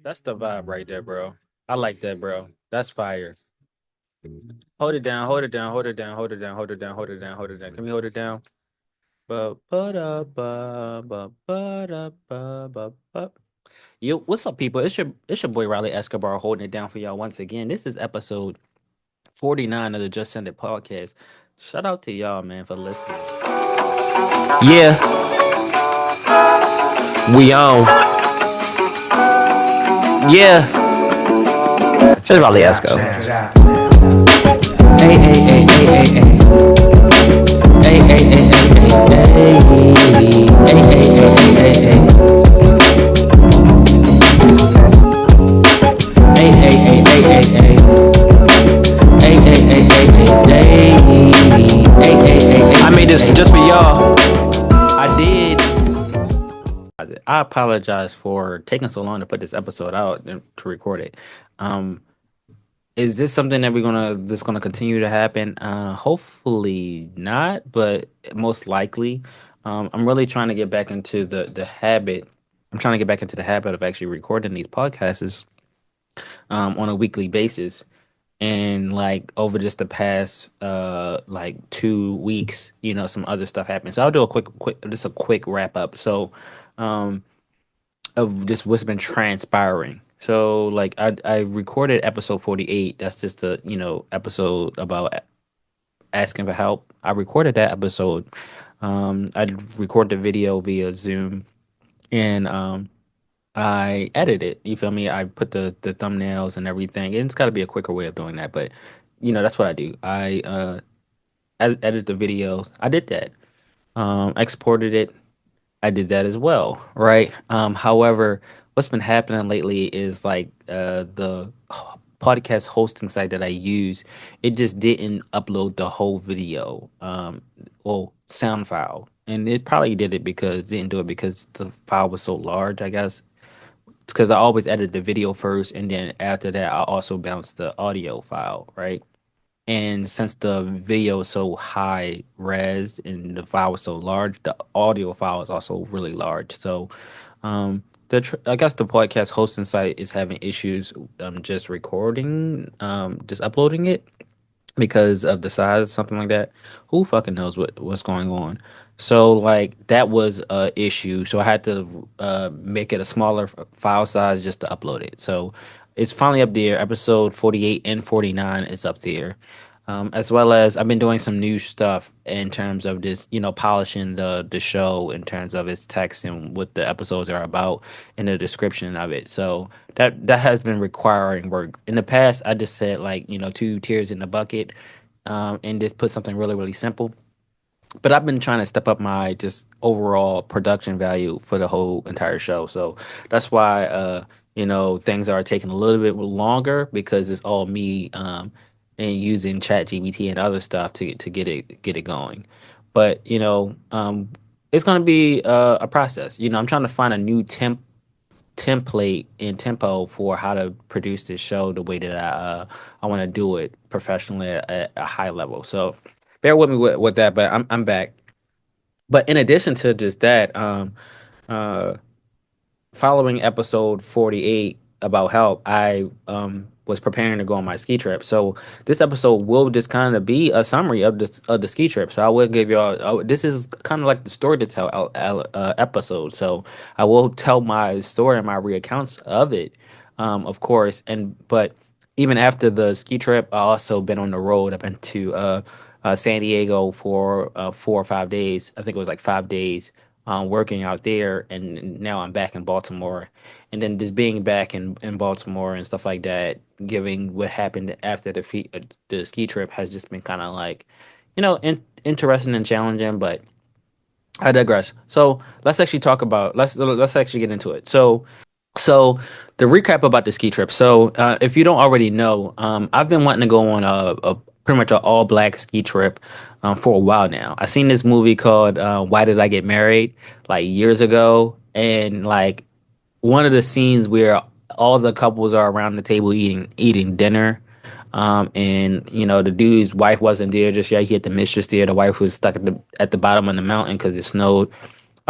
That's the vibe right there, bro. I like that, bro. That's fire. Hold it down, hold it down, hold it down, hold it down, hold it down, hold it down, hold it down. Can we hold it down? Ba ba da ba ba ba da ba ba ba. Yo, what's up, people? It's your boy Riley Escobar holding it down for y'all once again. This is episode 49 of the Just Send It podcast. Shout out to y'all, man, for listening. Yeah, we on. Yeah, it's Riley Esco. Hey, hey, hey, hey, hey, hey. Hey, hey, hey, hey, hey, hey. Hey, hey, hey, hey, hey, hey. Hey, hey, hey, hey, hey, hey. Hey, hey, hey, hey, hey, hey. Hey, hey, hey, hey. I made this just for y'all. I did. I apologize for taking so long to put this episode out and to record it. Um, is this something that that's gonna continue to happen? Hopefully not, but most likely. I'm really trying to get back into the habit. I'm trying to get back into the habit of actually recording these podcasts on a weekly basis. And like over just the past like 2 weeks, some other stuff happened. So I'll do a quick wrap up. So um of just what's been transpiring. So like I recorded episode 48. That's just a episode about asking for help. I recorded that episode. I recorded the video via Zoom, and I edited it. You feel me? I put the thumbnails and everything. And it's got to be a quicker way of doing that, but that's what I do. I edit the videos. I did that. Exported it. I did that as well, right? However, what's been happening lately is like the podcast hosting site that I use, it just didn't upload the whole video, well, sound file, and it probably didn't do it because the file was so large. I guess it's because I always edit the video first, and then after that, I also bounce the audio file, right? And since the video is so high res and the file was so large, the audio file is also really large. So, I guess the podcast hosting site is having issues just recording, just uploading it because of the size, something like that. Who fucking knows what's going on? So like that was a issue. So I had to make it a smaller file size just to upload it. So it's finally up there. Episode 48 and 49 is up there. As well as I've been doing some new stuff in terms of this, polishing the show in terms of its text and what the episodes are about in the description of it. So that has been requiring work. In the past, I just said like, two tears in the bucket, and just put something really, really simple. But I've been trying to step up my just overall production value for the whole entire show. So that's why things are taking a little bit longer because it's all me and using Chat GBT and other stuff to get it going. But it's gonna be a process. I'm trying to find a new template and tempo for how to produce this show the way that I want to do it professionally at a high level. So bear with me with that, but I'm back. But in addition to just that, uh, following episode 48 about help, I was preparing to go on my ski trip. So this episode will just kind of be a summary of the ski trip. So I will give y'all. This is kind of like the story to tell episode. So I will tell my story and my reaccounts of it, of course. But even after the ski trip, I also been on the road. I've been to San Diego for 4 or 5 days. I think it was like 5 days working out there, and now I'm back in Baltimore. And then just being back in Baltimore and stuff like that, giving what happened after the ski trip has just been kind of like, interesting and challenging. But I digress. So let's actually get into it. So the recap about the ski trip. So if you don't already know, I've been wanting to go on a pretty much an all black ski trip for a while now. I seen this movie called Why Did I Get Married like years ago, and like one of the scenes where all the couples are around the table eating dinner. And the dude's wife wasn't there just yet. He had the mistress there. The wife was stuck at the bottom of the mountain because it snowed.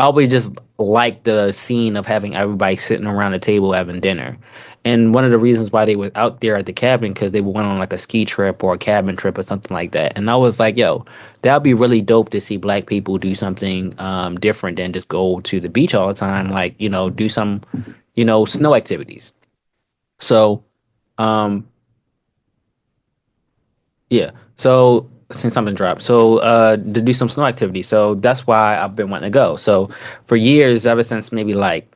I always just like the scene of having everybody sitting around the table having dinner. And one of the reasons why they were out there at the cabin because they went on like a ski trip or a cabin trip or something like that. And I was like, yo, that'd be really dope to see black people do something different than just go to the beach all the time. Like, do some, snow activities. So, um, yeah. So since something dropped, so to do some snow activity. So that's why I've been wanting to go. So for years, ever since maybe like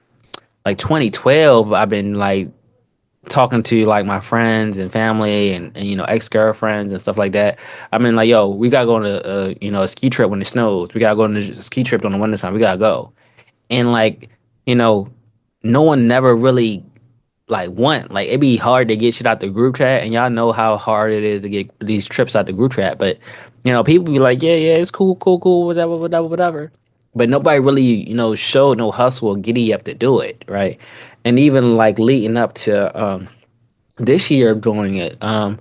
2012, I've been like talking to like my friends and family and ex-girlfriends and stuff like that. I've been like, yo, we gotta go on a ski trip when it snows. We gotta go on a ski trip on the winter time. We gotta go. And like, you know, no one never really like want like it'd be hard to get shit out the group chat, and y'all know how hard it is to get these trips out the group chat. But people be like, yeah, yeah, it's cool, cool, cool, whatever, whatever, whatever. But nobody really, showed no hustle or giddy up to do it, right? And even like leading up to this year of doing it. I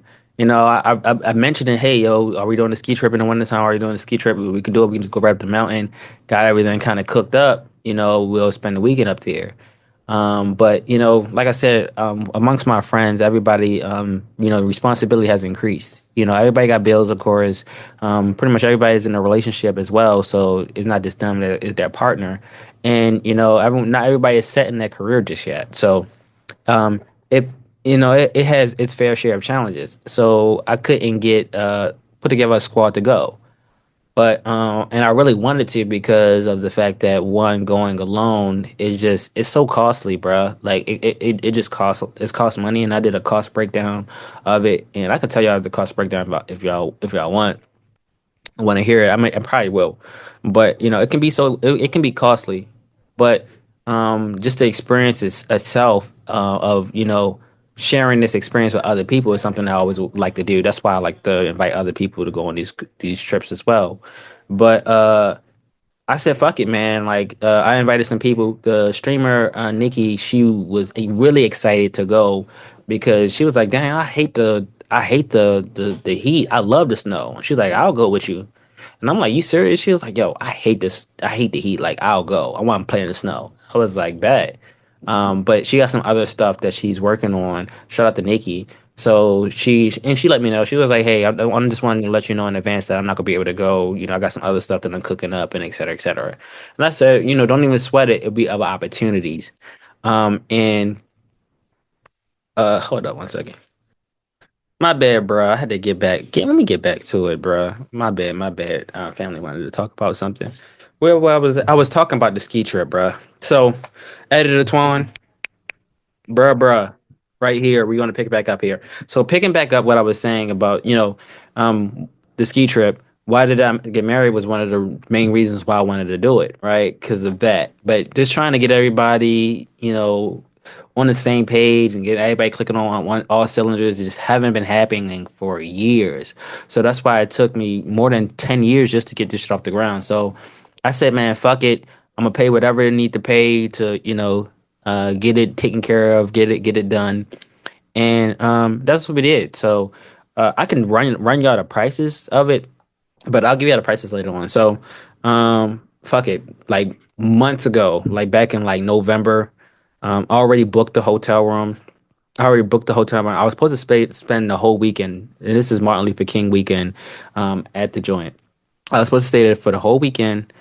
mentioned it. Hey, yo, are we doing a ski trip in the wintertime? Are we doing a ski trip? We can do it. We can just go right up the mountain. Got everything kind of cooked up. We'll spend the weekend up there. But like I said, amongst my friends, everybody, responsibility has increased. Everybody got bills, of course. Pretty much everybody's in a relationship as well, so it's not just them that is their partner. And everyone, not everybody is set in their career just yet. So um, it it has its fair share of challenges. So I couldn't get put together a squad to go, but and I really wanted to because of the fact that one going alone is just it's so costly, bruh. Like it just costs money, and I did a cost breakdown of it, and I could tell y'all the cost breakdown if y'all want to hear it. I probably will, but it can be it can be costly, but just the experience itself of sharing this experience with other people is something I always would like to do. That's why I like to invite other people to go on these trips as well. But I said, fuck it, man. Like, I invited some people. The streamer, Nikki, she was really excited to go because she was like, dang, I hate the heat. I love the snow. She's like, I'll go with you. And I'm like, you serious? She was like, yo, I hate this. I hate the heat. Like, I'll go. I want to play in the snow. I was like, bet. But she got some other stuff that she's working on. Shout out to Nikki. So she let me know. She was like, "Hey, I'm just wanting to let you know in advance that I'm not gonna be able to go. I got some other stuff that I'm cooking up and et cetera, et cetera." And I said, don't even sweat it. It'll be other opportunities. And hold up one second. My bad, bro. I had to get back. Let me get back to it, bro. My bad, my bad. Family wanted to talk about something. Where I was talking about the ski trip, bro. So, Editor Twan. Bruh, right here. We're gonna pick it back up here. So picking back up what I was saying about, the ski trip. Why did I get married was one of the main reasons why I wanted to do it, right? Because of that. But just trying to get everybody, on the same page and get everybody clicking on all cylinders just haven't been happening for years. So that's why it took me more than 10 years just to get this shit off the ground. So I said, man, fuck it. I'm gonna pay whatever I need to pay to, get it taken care of, get it done, and that's what we did. So I can run y'all the prices of it, but I'll give you the prices later on. So fuck it, like months ago, like back in like November, I already booked the hotel room. I already booked the hotel room. I was supposed to spend the whole weekend, and this is Martin Luther King weekend at the joint. I was supposed to stay there for the whole weekend.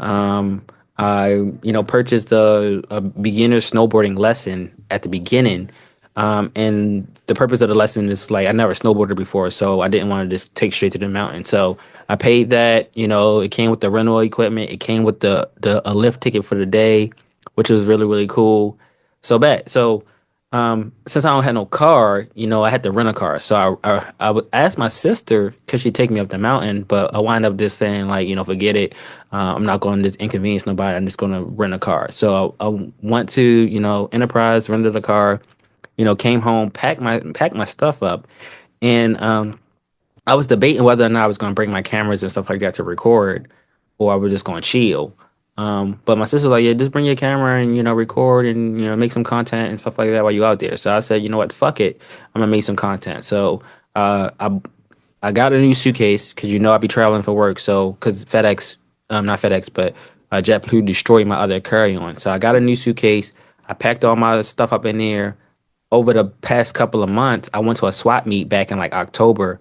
Um, I, purchased a beginner snowboarding lesson at the beginning. And the purpose of the lesson is like I never snowboarded before, so I didn't want to just take straight to the mountain. So I paid that. It came with the rental equipment. It came with the a lift ticket for the day, which was really really cool. So bad. So since I don't have no car, I had to rent a car. So I would ask my sister, could she take me up the mountain? But I wind up just saying like, forget it. I'm not going to just inconvenience nobody. I'm just going to rent a car. So I went to, Enterprise, rented a car, came home, packed my stuff up, and I was debating whether or not I was going to bring my cameras and stuff like that to record, or I was just going to chill. But my sister's like, yeah, just bring your camera and record and make some content and stuff like that while you out there. So I said, you know what, fuck it, I'm gonna make some content. So I got a new suitcase because I'll be traveling for work. So because FedEx, not FedEx, but JetBlue destroyed my other carry-on. So I got a new suitcase. I packed all my stuff up in there. Over the past couple of months, I went to a swap meet back in like October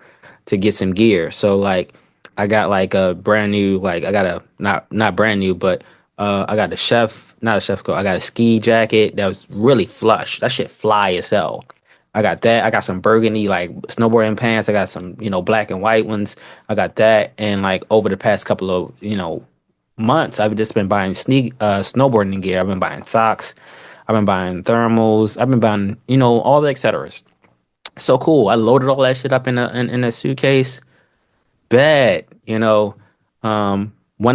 to get some gear. So like I got like a brand new, like I got a not brand new, but I got a chef, not a chef coat. I got a ski jacket that was really flush. That shit fly as hell. I got that. I got some burgundy like snowboarding pants. I got some, black and white ones. I got that. And like over the past couple of, months, I've just been buying snowboarding gear. I've been buying socks. I've been buying thermals. I've been buying, all the etceteras. So cool. I loaded all that shit up in a suitcase. Bad, went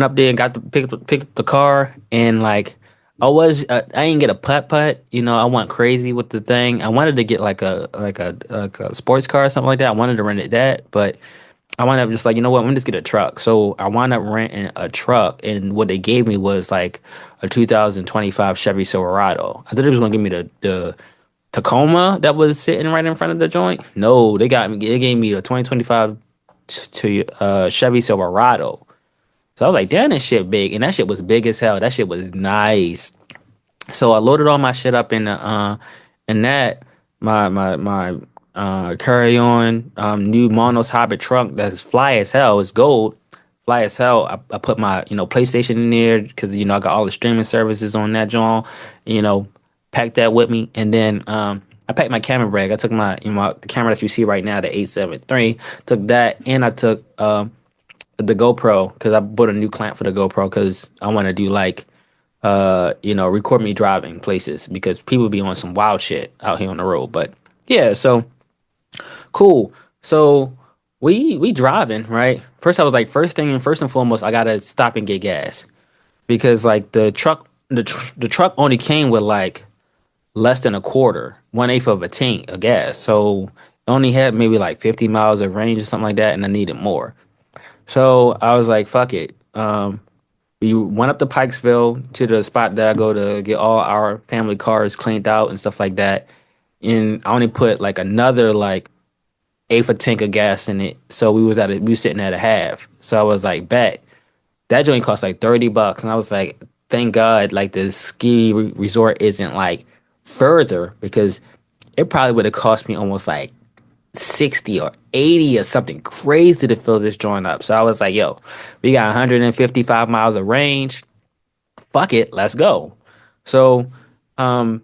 up there and got to pick up the car, and like I didn't get a putt. I went crazy with the thing. I wanted to get like a sports car or something like that. I wanted to rent it that, but I wound up just like, you know what, let me just get a truck. So I wound up renting a truck, and what they gave me was like a 2025 Chevy Silverado. I thought it was gonna give me the Tacoma that was sitting right in front of the joint. No, they gave me the 2025 Chevy Silverado. So I was like, damn, that shit big, and that shit was big as hell. That shit was nice. So I loaded all my shit up in that my carry on new Monos Hobbit trunk that's fly as hell. It's gold, fly as hell. I put my PlayStation in there because I got all the streaming services on that joint. You know, packed that with me, and then I packed my camera bag. I took the camera that you see right now, the 873. Took that, and I took the GoPro because I bought a new clamp for the GoPro because I want to do like record me driving places because people be on some wild shit out here on the road. But yeah, so cool. So we driving, right? First I was like, first and foremost, I gotta stop and get gas because like the truck only came with like less than a quarter, 1/8 of a tank of gas. So it only had maybe like 50 miles of range or something like that, and I needed more. So I was like, fuck it. We went up to Pikesville to the spot that I go to get all our family cars cleaned out and stuff like that. And I only put like another like eighth a tank of gas in it. So we was sitting at a half. So I was like, bet. That joint cost like $30. And I was like, thank God like the resort isn't like further because it probably would have cost me almost like 60 or 80 or something crazy to fill this joint up. So I was like, yo, we got 155 miles of range. Fuck it, let's go. So um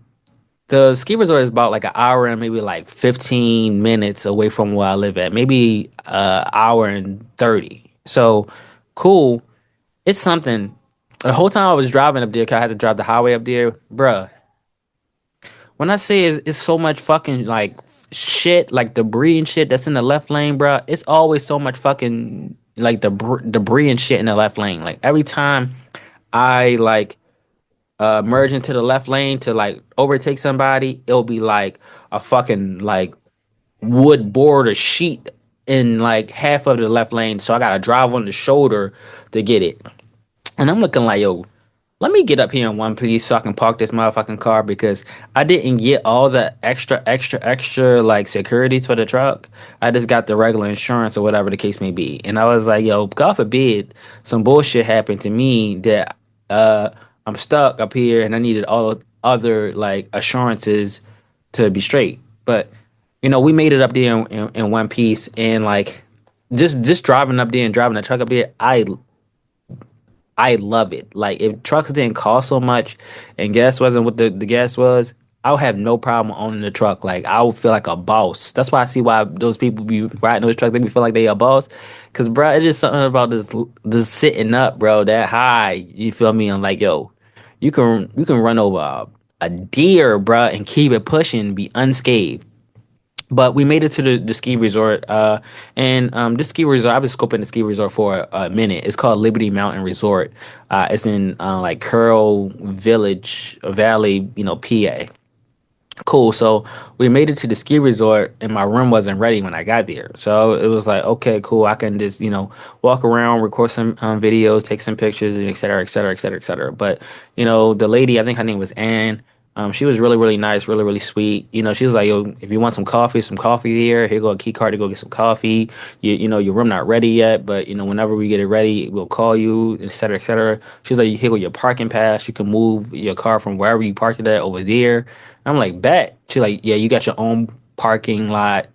the ski resort is about like an hour and maybe like 15 minutes away from where I live at. Maybe hour and 30. So cool. It's something. The whole time I was driving up there, 'cause I had to drive the highway up there, bruh. When I say it's so much fucking like shit, like debris and shit that's in the left lane, bruh. It's always so much fucking like debris and shit in the left lane. Like every time I like merge into the left lane to like overtake somebody, it'll be like a fucking like wood board or sheet in like half of the left lane. So I gotta drive on the shoulder to get it. And I'm looking like, yo, let me get up here in one piece so I can park this motherfucking car because I didn't get all the extra like securities for the truck. I just got the regular insurance or whatever the case may be. And I was like, yo, God forbid some bullshit happened to me that uh I'm stuck up here and I needed all other like assurances to be straight. But we made it up there in one piece and like just driving up there and driving the truck up there, I love it. Like if trucks didn't cost so much and gas wasn't what the gas was, I would have no problem owning the truck. Like I would feel like a boss. That's why I see why those people be riding those trucks. They be feel like they a boss. Cause bro, it's just something about this sitting up, bro, that high. You feel me? I'm like, yo, you can run over a deer, bro, and keep it pushing, be unscathed. But we made it to the ski resort, and this ski resort, I've been scoping the ski resort for a minute. It's called Liberty Mountain Resort. It's in like Curl Village Valley, PA. Cool. So we made it to the ski resort, and my room wasn't ready when I got there. So it was like, okay, cool. I can just walk around, record some videos, take some pictures, and et cetera, et cetera, et cetera, et cetera. But the lady, I think her name was Ann. She was really, really nice, really, really sweet. She was like, "Yo, if you want some coffee here. Here go a key card to go get some coffee. Your room not ready yet, but whenever we get it ready, we'll call you, et cetera, et cetera." She was like, "Here go your parking pass. You can move your car from wherever you parked it at over there." I'm like, "Bet." She's like, "Yeah, you got your own parking lot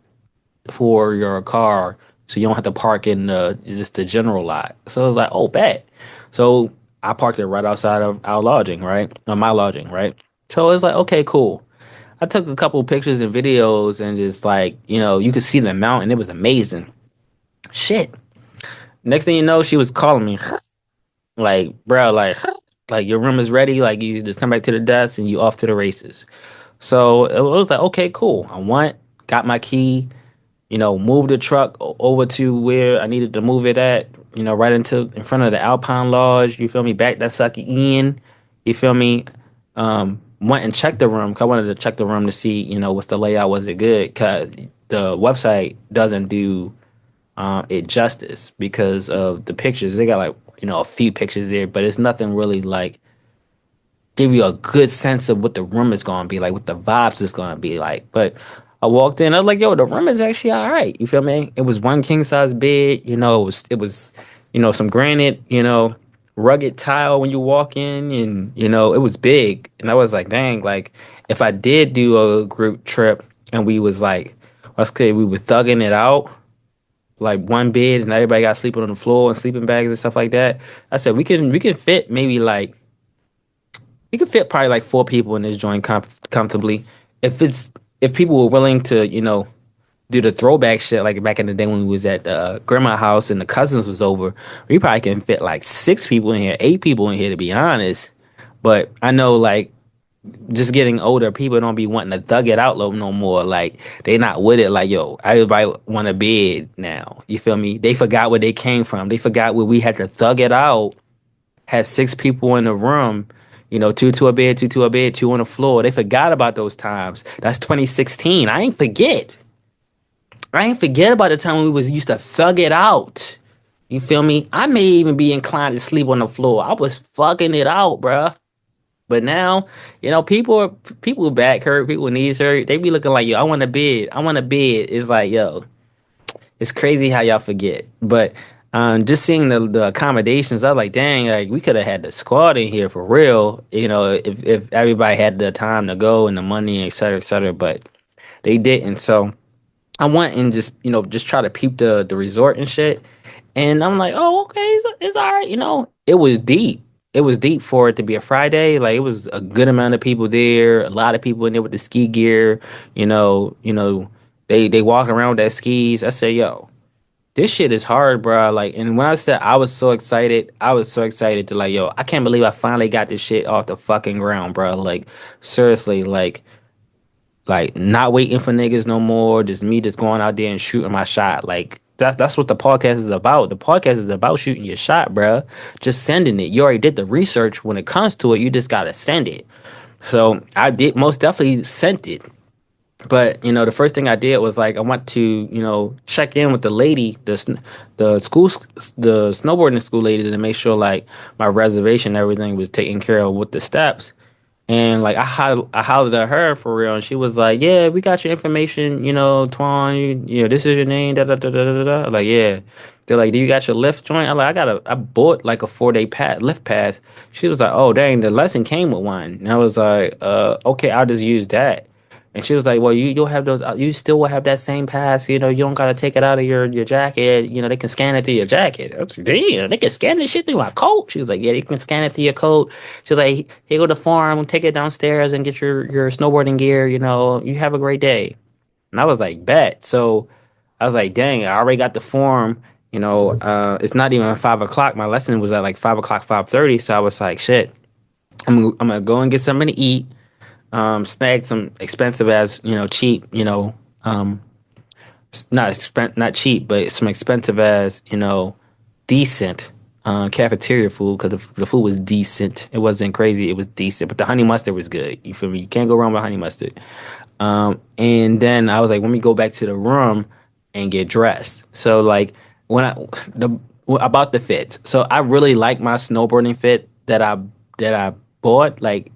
for your car, so you don't have to park in just the general lot." So I was like, "Oh, bet." So I parked it right outside of our lodging, right? Or my lodging, right? So it's like, okay, cool. I took a couple pictures and videos and just like, you could see the mountain. It was amazing. Shit. Next thing you know, she was calling me like, bro, like your room is ready. Like you just come back to the desk and you off to the races. So it was like, okay, cool. I went, got my key, moved the truck over to where I needed to move it at, right into in front of the Alpine Lodge. You feel me? Back that sucker in. You feel me? Went and checked the room. 'Cause I wanted to check the room to see, what's the layout. Was it good? Cause the website doesn't do it justice because of the pictures. They got like a few pictures there, but it's nothing really like give you a good sense of what the room is gonna be like, what the vibes is gonna be like. But I walked in, I was like, yo, the room is actually all right. You feel me? It was one king size bed, it was some granite, rugged tile when you walk in, and it was big. And I was like, dang, like if I did do a group trip and we was like, let's say we were thugging it out, like one bed and everybody got sleeping on the floor and sleeping bags and stuff like that. I said we can fit maybe like you could fit probably like four people in this joint comfortably. If people were willing to, do the throwback shit like back in the day when we was at grandma house and the cousins was over, we probably can fit like six people in here, eight people in here to be honest. But I know like just getting older, people don't be wanting to thug it out no more. Like they not with it. Like yo, everybody want a bed now. You feel me? They forgot where they came from. They forgot where we had to thug it out, had six people in the room, two to a bed, two to a bed, two on the floor. They forgot about those times. That's 2016. I ain't forget. I ain't forget about the time when we was used to thug it out. You feel me? I may even be inclined to sleep on the floor. I was fucking it out, bruh. But now, people back hurt, people knees hurt. They be looking like, yo, I want a bed. I want a bed. It's like, yo, it's crazy how y'all forget. But just seeing the accommodations, I was like, dang, like we could have had the squad in here for real. If everybody had the time to go and the money, et cetera, et cetera. But they didn't. So I went and just try to peep the resort and shit. And I'm like, oh, okay, it's all right. It was deep. It was deep for it to be a Friday. Like it was a good amount of people there. A lot of people in there with the ski gear. They walk around with their skis. I say, yo, this shit is hard, bro. Like, and when I said I was so excited to like, yo, I can't believe I finally got this shit off the fucking ground, bro. Like, seriously, like not waiting for niggas no more. Just me just going out there and shooting my shot. Like that's what the podcast is about. The podcast is about shooting your shot, bro. Just sending it. You already did the research. When it comes to it, you just gotta send it. So I did most definitely sent it. But the first thing I did was like I went to check in with the lady, the school, the snowboarding school lady to make sure like my reservation and everything was taken care of with the steps. And like I hollered at her for real, and she was like, "Yeah, we got your information, Twan. This is your name." Da da da da da da. Like, yeah. They're like, "Do you got your lift joint?" I'm like, I bought like a 4 day lift pass." She was like, "Oh, dang, the lesson came with one." And I was like, okay, I'll just use that." And she was like, "Well, you'll have those. You still will have that same pass. You don't gotta take it out of your jacket. They can scan it through your jacket." I was like, "Damn, they can scan this shit through my coat." She was like, "Yeah, they can scan it through your coat." She was like, "Here go the farm. Take it downstairs and get your snowboarding gear. You have a great day." And I was like, "Bet." So I was like, "Dang, I already got the form." It's not even 5 o'clock. My lesson was at like 5 o'clock, 5:30. So I was like, "Shit, I'm gonna go and get something to eat." Snagged some expensive as cheap, not cheap, but some expensive as decent cafeteria food because the food was decent. It wasn't crazy. It was decent, but the honey mustard was good. You feel me? You can't go wrong with honey mustard. And then I was like, let me go back to the room and get dressed. So like when the about the fit. So I really like my snowboarding fit that I bought. Like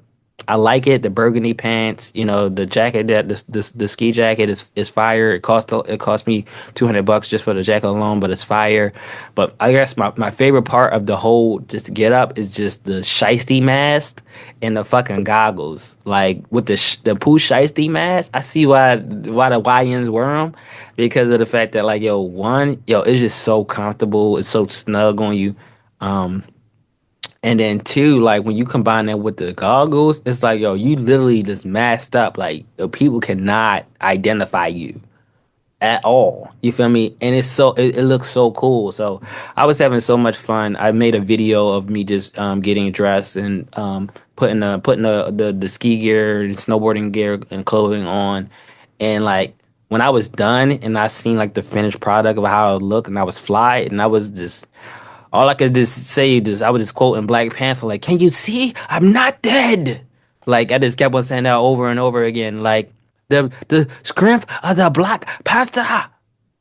I like it. The burgundy pants, the jacket that the ski jacket is fire. It cost me $200 just for the jacket alone, but it's fire. But I guess my favorite part of the whole just get up is just the shiesty mask and the fucking goggles. Like with the Pooh shiesty mask, I see why the YNs wear them because of the fact that like it's just so comfortable. It's so snug on you. Um, and then two, like when you combine that with the goggles, it's like, you literally just masked up. Like people cannot identify you at all. You feel me? And it looks so cool. So I was having so much fun. I made a video of me just getting dressed and putting the ski gear and snowboarding gear and clothing on. And like when I was done and I seen like the finished product of how it looked and I was fly and I was just all I could just say is I was just quoting Black Panther, like, "Can you see? I'm not dead." Like I just kept on saying that over and over again. Like the strength of the Black Panther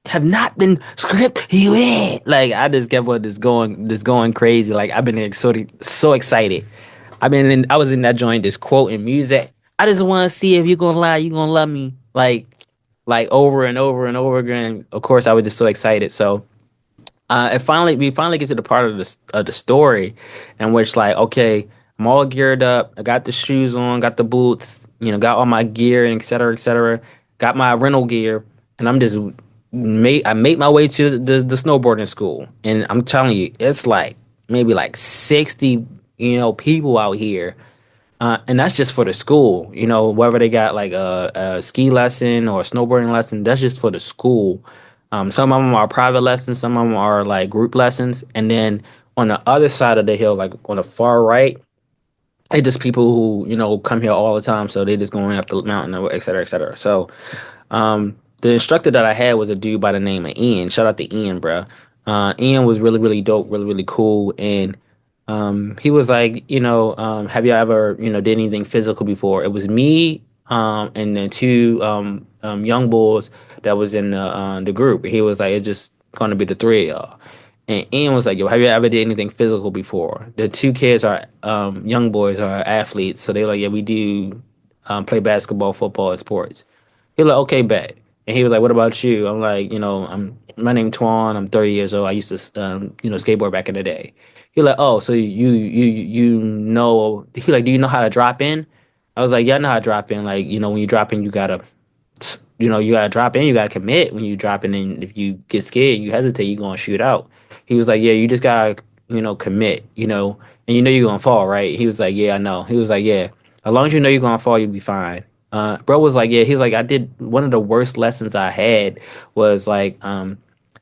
have not been stripped away. Like I just kept on just going crazy. Like I've been so excited. I was in that joint just quoting music. I just want to see if you gonna lie, you gonna love me. Like over and over and over again. Of course, I was just so excited. So we finally get to the part of the story in which like, okay, I'm all geared up. I got the shoes on, got the boots, got all my gear and et cetera, et cetera. Got my rental gear, and I made my way to the snowboarding school, and I'm telling you, it's like maybe like 60 people out here, and that's just for the school. Whether they got like a ski lesson or a snowboarding lesson, that's just for the school. Some of them are private lessons, some of them are like group lessons, and then on the other side of the hill, like on the far right, it's just people who come here all the time, so they just going up the mountain, et cetera, et cetera. So the instructor that I had was a dude by the name of Ian. Shout out to Ian, bro. Ian was really, really dope, really, really cool. And he was like, have you ever, did anything physical before? It was me, and then two young bulls that was in the group. He was like, it's just gonna be the three of y'all. And Ian was like, yo, have you ever did anything physical before? The two kids are young boys are athletes, so they're like, yeah, we do play basketball, football, and sports. He was like, okay, bet. And he was like, what about you? I'm like, my name Twan. I'm 30 years old. I used to, skateboard back in the day. He like, oh, so you know? He like, do you know how to drop in? I was like, yeah, I know how to drop in. Like, when you drop in, you gotta drop in. You gotta commit when you drop in. And if you get scared, you hesitate, you gonna shoot out. He was like, yeah, you just gotta, commit. And you're gonna fall, right? He was like, yeah, I know. He was like, yeah, as long as you know you're gonna fall, you'll be fine. Bro was like, yeah, he was like, I did one of the worst lessons I had was like,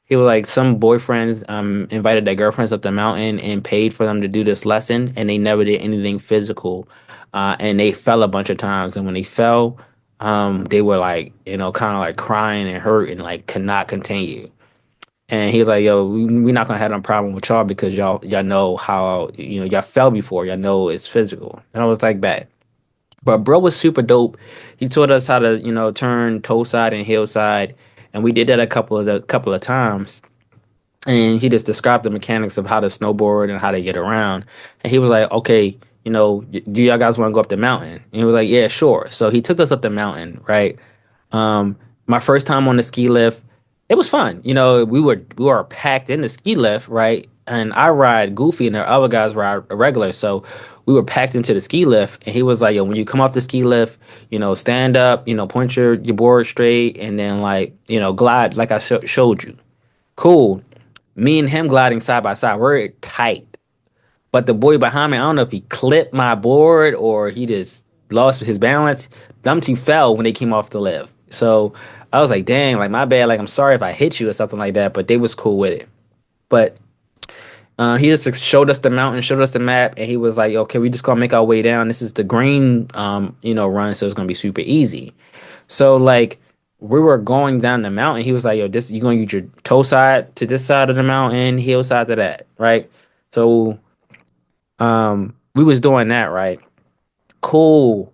he was like, some boyfriends invited their girlfriends up the mountain and paid for them to do this lesson, and they never did anything physical, and they fell a bunch of times, and when they fell, they were like, kind of like crying and hurt and like could not continue. And he was like, "Yo, we're not gonna have no problem with y'all because y'all know how y'all fell before. Y'all know it's physical." And I was like, "Bet." But bro was super dope. He taught us how to, turn toe side and heel side, and we did that a couple of times. And he just described the mechanics of how to snowboard and how to get around. And he was like, "Okay, do y'all guys want to go up the mountain?" And he was like, "Yeah, sure." So he took us up the mountain, right? My first time on the ski lift, it was fun. We were packed in the ski lift, right? And I ride goofy, and the other guys ride regular. So we were packed into the ski lift, and he was like, "Yo, when you come off the ski lift, stand up, point your board straight, and then like, glide like I showed you." Cool. Me and him gliding side by side, we're tight. But the boy behind me, I don't know if he clipped my board or he just lost his balance. Them two fell when they came off the lift. So I was like, dang, like my bad. Like I'm sorry if I hit you or something like that. But they was cool with it. But he just showed us the mountain, showed us the map, and he was like, okay, we just gonna make our way down. This is the green, run, so it's gonna be super easy. So like we were going down the mountain. He was like, yo, this you gonna use your toe side to this side of the mountain, heel side to that, right? So we was doing that, right? Cool.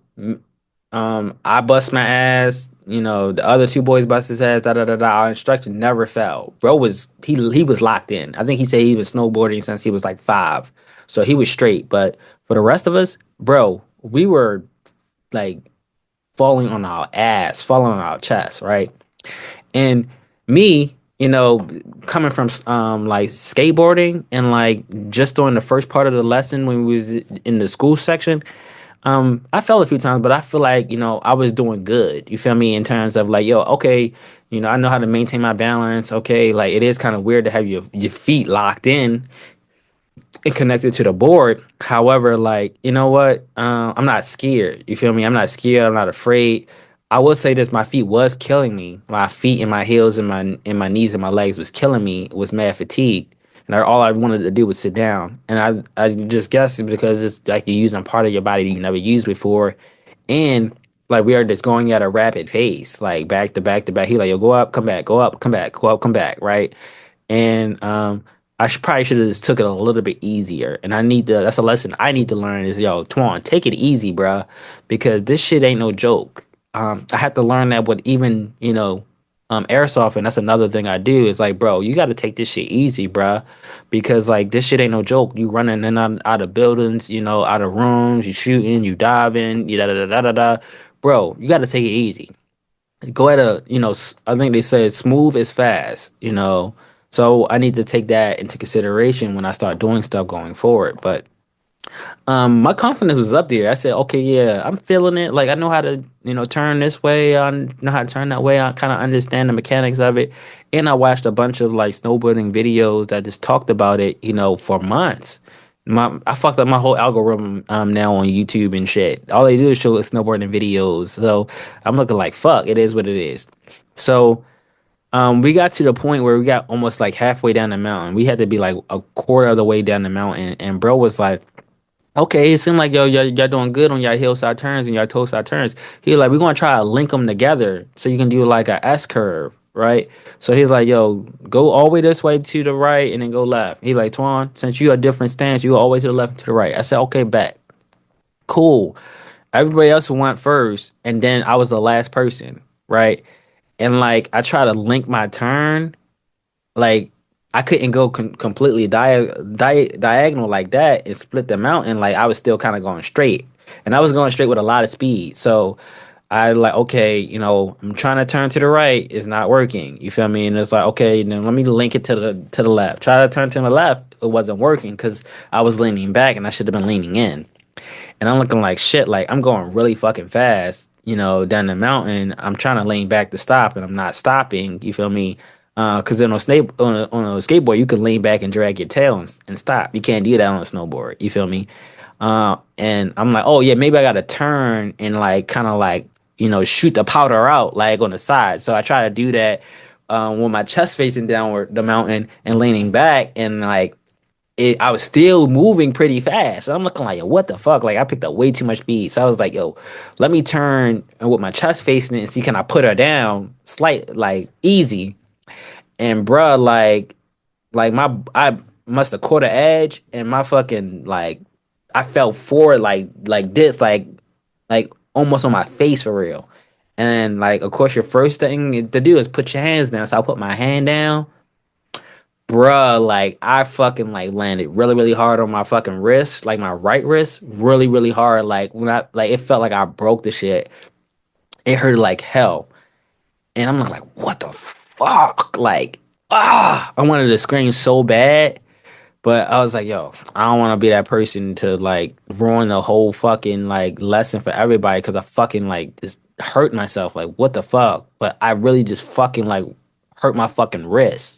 I bust my ass. The other two boys bust his ass. Da da da da. Our instructor never fell. Bro he was locked in. I think he said he was snowboarding since he was like 5, so he was straight. But for the rest of us, bro, we were like falling on our ass, falling on our chest, right? And me, coming from like skateboarding and like just during the first part of the lesson when we was in the school section, I fell a few times, but I feel like, I was doing good. You feel me? In terms of like, yo, okay, I know how to maintain my balance. Okay, like it is kind of weird to have your feet locked in and connected to the board. However, like, you know what? I'm not scared. You feel me? I'm not scared. I'm not afraid. I will say this: my feet was killing me. My feet and my heels and my knees and my legs was killing me. Was mad fatigued, and all I wanted to do was sit down. And I just guess it's because it's like you're using a part of your body you never used before, and like we are just going at a rapid pace, like back to back to back. He like, yo, go up, come back, go up, come back, go up, come back, right? And probably should have just took it a little bit easier. And that's a lesson I need to learn is, yo, Twan, take it easy, bruh, because this shit ain't no joke. I had to learn that with even, airsoft, and that's another thing I do is like, bro, you got to take this shit easy, bruh, because like this shit ain't no joke. You running in and out of buildings, out of rooms, you shooting, you diving, you da da da da da da. Bro, you got to take it easy. Go at I think they said smooth is fast, so I need to take that into consideration when I start doing stuff going forward. But my confidence was up there. I said, okay, yeah, I'm feeling it. Like I know how to, turn this way. I know how to turn that way. I kind of understand the mechanics of it. And I watched a bunch of like snowboarding videos that just talked about it, for months. I fucked up my whole algorithm now on YouTube and shit. All they do is show snowboarding videos. So I'm looking like fuck, it is what it is. So we got to the point where we got almost like halfway down the mountain. We had to be like a quarter of the way down the mountain, and bro was like, okay, it seemed like yo, y'all doing good on your hillside turns and your toe side turns. He like, we're gonna try to link them together so you can do like a S curve, right? So he's like, yo, go all the way this way to the right and then go left. He's like, Twan, since you a different stance, you go all the way to the left and to the right. I said, okay, bet, cool. Everybody else went first, and then I was the last person, right? And like, I try to link my turn, like I couldn't go completely diagonal like that and split the mountain. Like I was still kind of going straight, and I was going straight with a lot of speed. So I like, okay, I'm trying to turn to the right, it's not working. You feel me? And it's like, okay, then let me link it to the left. Try to turn to the left, it wasn't working because I was leaning back and I should have been leaning in. And I'm looking like shit. Like I'm going really fucking fast, down the mountain. I'm trying to lean back to stop, and I'm not stopping. You feel me? Because then on a skateboard, you can lean back and drag your tail and stop. You can't do that on a snowboard. You feel me? And I'm like, oh yeah, maybe I got to turn and like kind of like shoot the powder out like on the side. So I try to do that with my chest facing downward the mountain and leaning back, and like I was still moving pretty fast. And I'm looking like, yo, what the fuck? Like I picked up way too much speed. So I was like, yo, let me turn and with my chest facing it and see can I put her down slight like easy. And bruh, like I must have caught an edge and my fucking like I fell forward like this, like almost on my face for real. And like of course your first thing to do is put your hands down. So I put my hand down. Bruh, like I fucking like landed really, really hard on my fucking wrist, like my right wrist, really, really hard. Like when I like it felt like I broke the shit. It hurt like hell. And I'm like, what the fuck? Like, I wanted to scream so bad. But I was like, yo, I don't want to be that person to like ruin the whole fucking like lesson for everybody because I fucking like just hurt myself. Like, what the fuck? But I really just fucking like hurt my fucking wrist.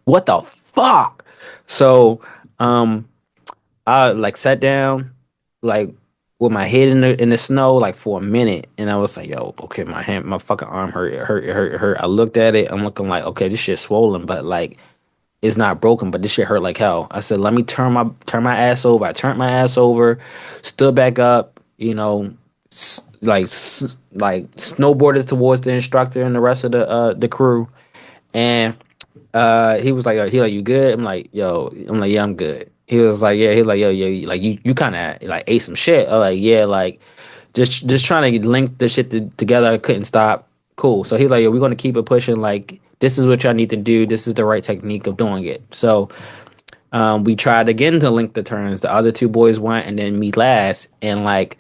What the fuck? So, I like sat down, like with my head in the snow, like for a minute, and I was like, "Yo, okay, my fucking arm hurt, it hurt, it hurt, it hurt." I looked at it, I'm looking like, "Okay, this shit's swollen, but like it's not broken, but this shit hurt like hell." I said, "Let me turn my ass over." I turned my ass over, stood back up, like snowboarded towards the instructor and the rest of the crew, and he was like, he like, you good? I'm like, yo, I'm like, yeah, I'm good. He was like, yeah, he like, yo, yo, like you kind of like ate some shit. I'm like, yeah, like just trying to link the shit together. I couldn't stop. Cool. So he like, yo, we're gonna keep it pushing. Like this is what y'all need to do. This is the right technique of doing it. So we tried again to link the turns. The other two boys went, and then me last, and like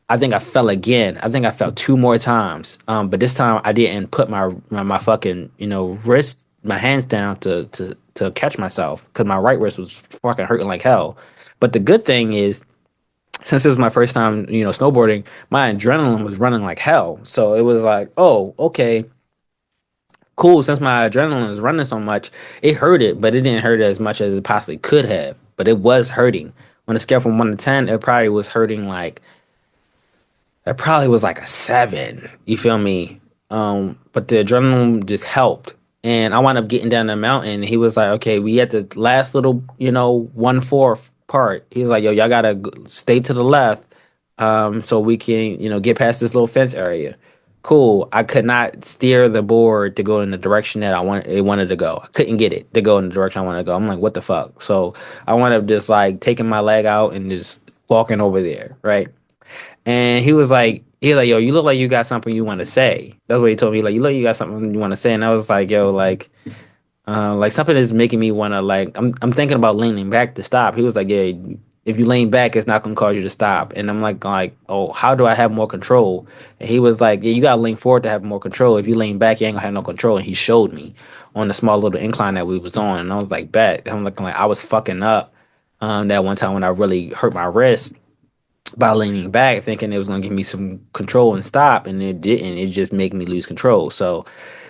I think I fell again. I think I fell two more times. But this time I didn't put my fucking wrist, my hands down to catch myself because my right wrist was fucking hurting like hell. But the good thing is, since this is my first time, snowboarding, my adrenaline was running like hell. So it was like, oh, okay, cool. Since my adrenaline is running so much, it hurt it, but it didn't hurt as much as it possibly could have. But it was hurting. On a scale from 1 to 10, it probably was hurting like that probably was like a 7. You feel me? But the adrenaline just helped. And I wound up getting down the mountain. He was like, okay, we at the last little, 1/4 part. He was like, yo, y'all gotta stay to the left, so we can, get past this little fence area. Cool. I could not steer the board to go in the direction that it wanted to go. I couldn't get it to go in the direction I wanted to go. I'm like, what the fuck? So I wound up just like taking my leg out and just walking over there, right? And he was like, yo, you look like you got something you want to say. That's what he told me. Like, you look like you got something you want to say. And I was like, yo, like something is making me want to like, I'm thinking about leaning back to stop. He was like, yeah, if you lean back, it's not going to cause you to stop. And I'm like, oh, how do I have more control? And he was like, yeah, you got to lean forward to have more control. If you lean back, you ain't gonna have no control. And he showed me on the small little incline that we was on. And I was like, bet. I'm looking like I was fucking up that one time when I really hurt my wrist by leaning back, thinking it was gonna give me some control and stop, and it didn't. It just made me lose control. So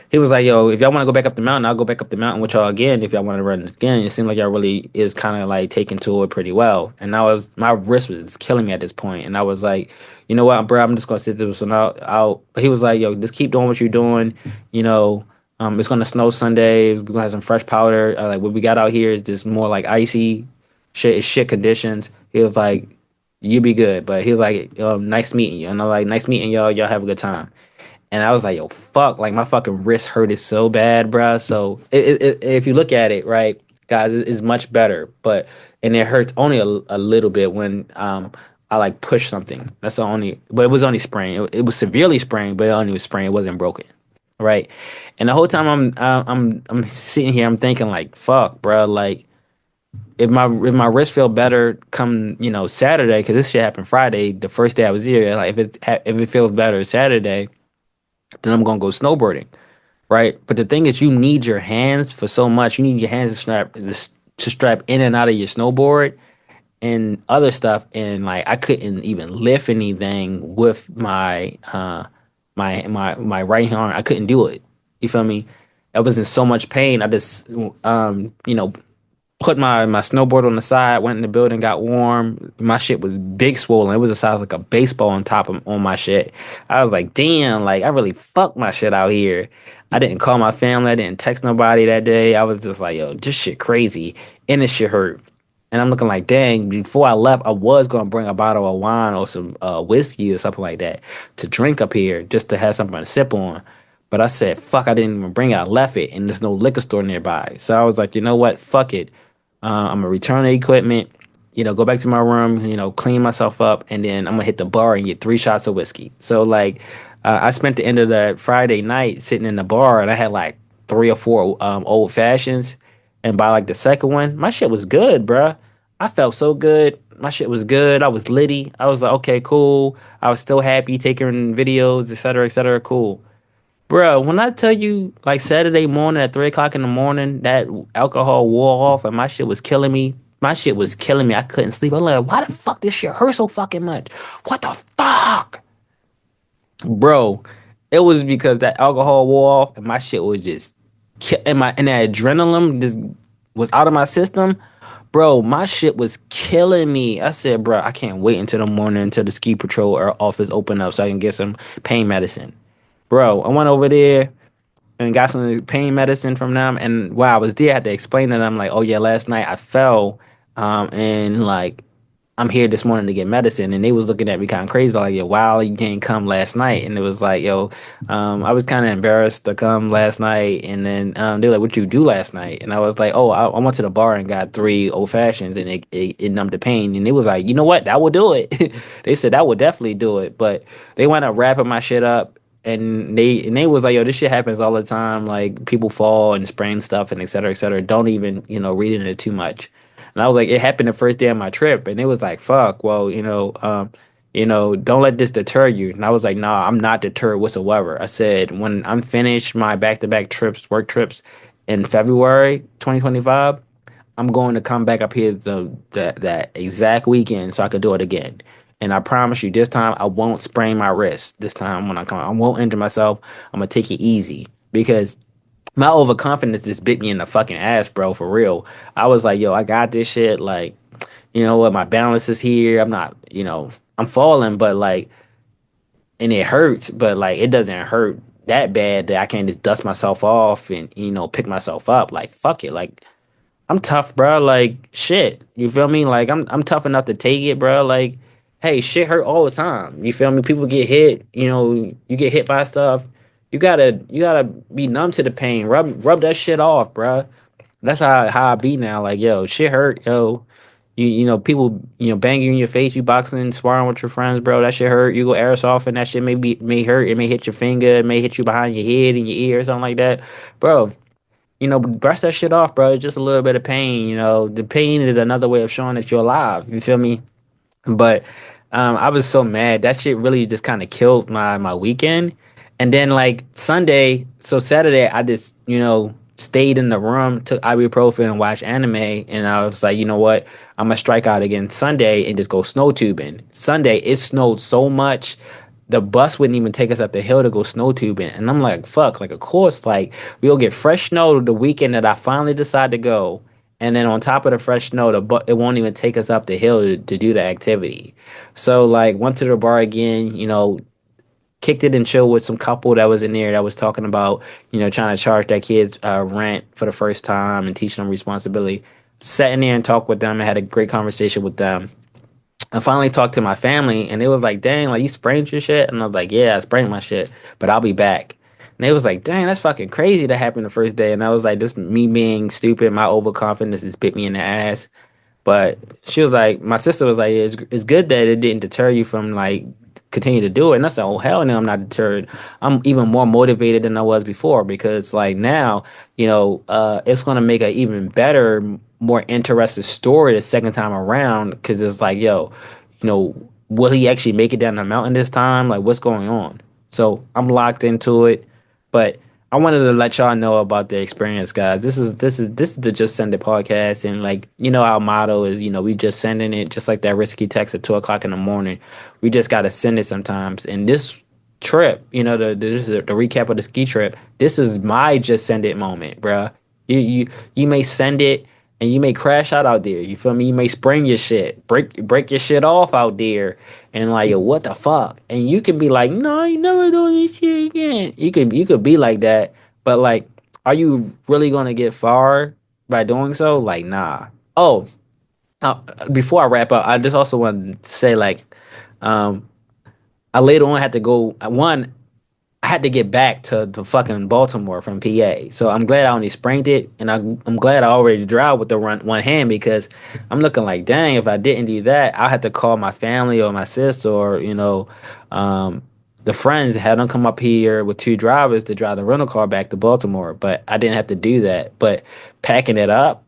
he was like, "Yo, if y'all want to go back up the mountain, I'll go back up the mountain with y'all again. If y'all want to run it again." It seemed like y'all really is kind of like taking to it pretty well. And my wrist was killing me at this point, and I was like, you know what, bro, I'm just gonna sit this one out. But he was like, "Yo, just keep doing what you're doing. You know, it's gonna snow Sunday. We're gonna have some fresh powder. Like what we got out here is just more like icy shit. It's shit conditions." He was like, you be good. But he was like, nice meeting you. And I'm like, nice meeting y'all. Y'all have a good time. And I was like, yo, fuck. Like, my fucking wrist hurted so bad, bruh. So, if you look at it, right, guys, it's much better. And it hurts only a little bit when I like push something. That's the only, but it was only sprained. It was severely sprained, but it only was sprained. It wasn't broken. Right. And the whole time I'm sitting here, I'm thinking, like, fuck, bruh. Like, if my wrist feel better come Saturday, because this shit happened Friday, the first day I was here. Like if it feels better Saturday, then I'm gonna go snowboarding, right? But the thing is, you need your hands for so much. You need your hands to strap in and out of your snowboard and other stuff. And like I couldn't even lift anything with my right arm. I couldn't do it. You feel me? I was in so much pain. I just put my snowboard on the side, went in the building, got warm. My shit was big swollen. It was the size like a baseball on my shit. I was like, damn, like I really fucked my shit out here. I didn't call my family. I didn't text nobody that day. I was just like, yo, this shit crazy. And this shit hurt. And I'm looking like, dang, before I left, I was going to bring a bottle of wine or some whiskey or something like that to drink up here just to have something to sip on. But I said, fuck, I didn't even bring it. I left it, and there's no liquor store nearby. So I was like, you know what? Fuck it. I'm gonna return the equipment, go back to my room, clean myself up, and then I'm gonna hit the bar and get 3 shots of whiskey. So like, I spent the end of that Friday night sitting in the bar, and I had like 3 or 4 old fashions, and by like the second one, my shit was good, bruh. I felt so good. My shit was good. I was litty. I was like, okay, cool. I was still happy taking videos, et cetera, cool. Bro, when I tell you, like Saturday morning at 3 o'clock in the morning, that alcohol wore off and my shit was killing me. My shit was killing me. I couldn't sleep. I'm like, why the fuck this shit hurt so fucking much? What the fuck? Bro, it was because that alcohol wore off and my shit was just, and that adrenaline just was out of my system. Bro, my shit was killing me. I said, bro, I can't wait until the morning until the ski patrol or office open up so I can get some pain medicine. Bro, I went over there and got some pain medicine from them. And while I was there, I had to explain to them, like, oh, yeah, last night I fell. And like, I'm here this morning to get medicine. And they was looking at me kind of crazy, like, yo, wow, you didn't come last night. And it was like, yo, I was kind of embarrassed to come last night. And then they were like, what you do last night? And I was like, oh, I went to the bar and got 3 old fashions and it numbed the pain. And it was like, you know what? That would do it. They said that would definitely do it. But they wound up wrapping my shit up and they was like, yo, this shit happens all the time. Like people fall and sprain stuff and et cetera, et cetera. Don't even, read into it too much. And I was like, it happened the first day of my trip, and it was like, fuck, well, don't let this deter you. And I was like, nah, I'm not deterred whatsoever. I said, when I'm finished my back-to-back trips, work trips in February 2025, I'm going to come back up here that exact weekend so I could do it again. And I promise you, this time I won't sprain my wrist. This time when I come, I won't injure myself. I'm gonna take it easy because my overconfidence just bit me in the fucking ass, bro. For real. I was like, yo, I got this shit. Like, you know what? My balance is here. I'm not, I'm falling, but like, and it hurts, but like, it doesn't hurt that bad that I can't just dust myself off and, pick myself up. Like, fuck it. Like, I'm tough, bro. Like shit. You feel me? Like I'm tough enough to take it, bro. Like, hey, shit hurt all the time. You feel me? People get hit. You get hit by stuff. You gotta be numb to the pain. Rub that shit off, bro. That's how I be now. Like, yo, shit hurt, yo. People bang you in your face. You boxing, sparring with your friends, bro. That shit hurt. You go airsoft and that shit may hurt. It may hit your finger. It may hit you behind your head and your ear or something like that, bro. Brush that shit off, bro. It's just a little bit of pain. The pain is another way of showing that you're alive. You feel me? But I was so mad. That shit really just kind of killed my weekend. And then like Sunday, so Saturday, I just stayed in the room, took ibuprofen, and watched anime. And I was like, you know what? I'm gonna strike out again Sunday and just go snow tubing. Sunday, it snowed so much. The bus wouldn't even take us up the hill to go snow tubing. And I'm like, fuck, like, of course, like, we'll get fresh snow the weekend that I finally decide to go. And then on top of the fresh snow, it won't even take us up the hill to do the activity. So, like, went to the bar again, kicked it and chilled with some couple that was in there that was talking about, trying to charge their kids rent for the first time and teach them responsibility. Sat in there and talked with them and had a great conversation with them. I finally talked to my family and they was like, dang, like you sprained your shit? And I was like, yeah, I sprained my shit, but I'll be back. And they was like, dang, that's fucking crazy that happened the first day. And I was like, this me being stupid, my overconfidence just bit me in the ass. But she was like, my sister was like, it's good that it didn't deter you from like continue to do it. And I said, oh hell no, I'm not deterred. I'm even more motivated than I was before because like now, it's gonna make an even better, more interesting story the second time around. Because it's like, yo, will he actually make it down the mountain this time? Like, what's going on? So I'm locked into it. But I wanted to let y'all know about the experience, guys. This is the Just Send It podcast, and like our motto is we just sending it, just like that risky text at 2 o'clock in the morning. We just gotta send it sometimes. And this trip, the recap of the ski trip. This is my just send it moment, bruh. You may send it and you may crash out there. You feel me? You may sprain your shit, break your shit off out there, and like, yo, what the fuck? And you can be like, no, you never doing this shit again. You could be like that, but like, are you really gonna get far by doing so? Like, nah. Oh, uh, before I wrap up, I just also want to say like, um, I later on had to go. One, I had to get back to fucking Baltimore from PA. So I'm glad I only sprained it, and I'm glad I already drive with the one hand because I'm looking like, dang, if I didn't do that, I had to call my family or my sister or um, the friends had them come up here with two drivers to drive the rental car back to Baltimore. But I didn't have to do that. But packing it up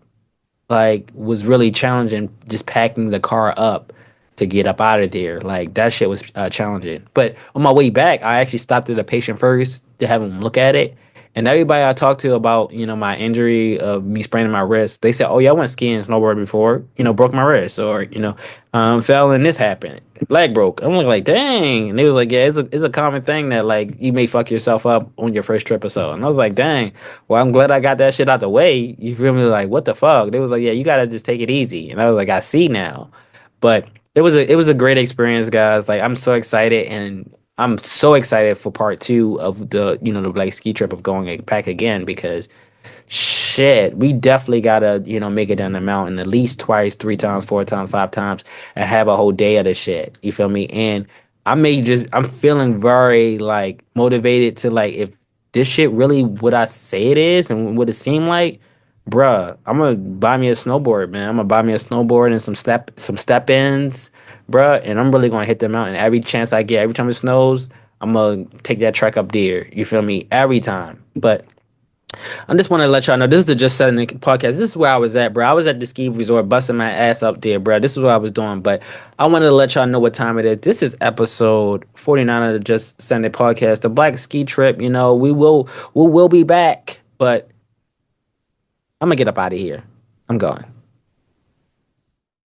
like was really challenging, just packing the car up to get up out of there. Like that shit was challenging. But on my way back, I actually stopped at a patient first to have him look at it. And everybody I talked to about my injury of me spraining my wrist, they said, "Oh yeah, I went skiing and snowboarding before. Broke my wrist, or fell and this happened, leg broke." I'm like, dang. And they was like, "Yeah, it's a common thing that like you may fuck yourself up on your first trip or so." And I was like, dang. Well, I'm glad I got that shit out the way. You feel me? Like, what the fuck? They was like, "Yeah, you gotta just take it easy." And I was like, "I see now." But it was a great experience, guys. Like I'm so excited, and I'm so excited for part two of the Black ski trip of going back again because shit, we definitely gotta make it down the mountain at least twice, 3 times, 4 times, 5 times, and have a whole day of this shit. You feel me? And I'm feeling very like motivated to like if this shit really what I say it is and what it seemed like. Bruh, I'm gonna buy me a snowboard, man. I'm gonna buy me a snowboard and some step ins, bruh, and I'm really gonna hit the mountain every chance I get. Every time it snows, I'm gonna take that trek up there. You feel me? Every time. But I just want to let y'all know this is the Just Setting podcast. This is where I was at, bro. I was at the ski resort busting my ass up there, bro. This is what I was doing, but I wanted to let y'all know what time it is. This is episode 49 of the Just Setting podcast, the Black Ski Trip. You know, we will be back, but I'm gonna get up out of here. I'm going.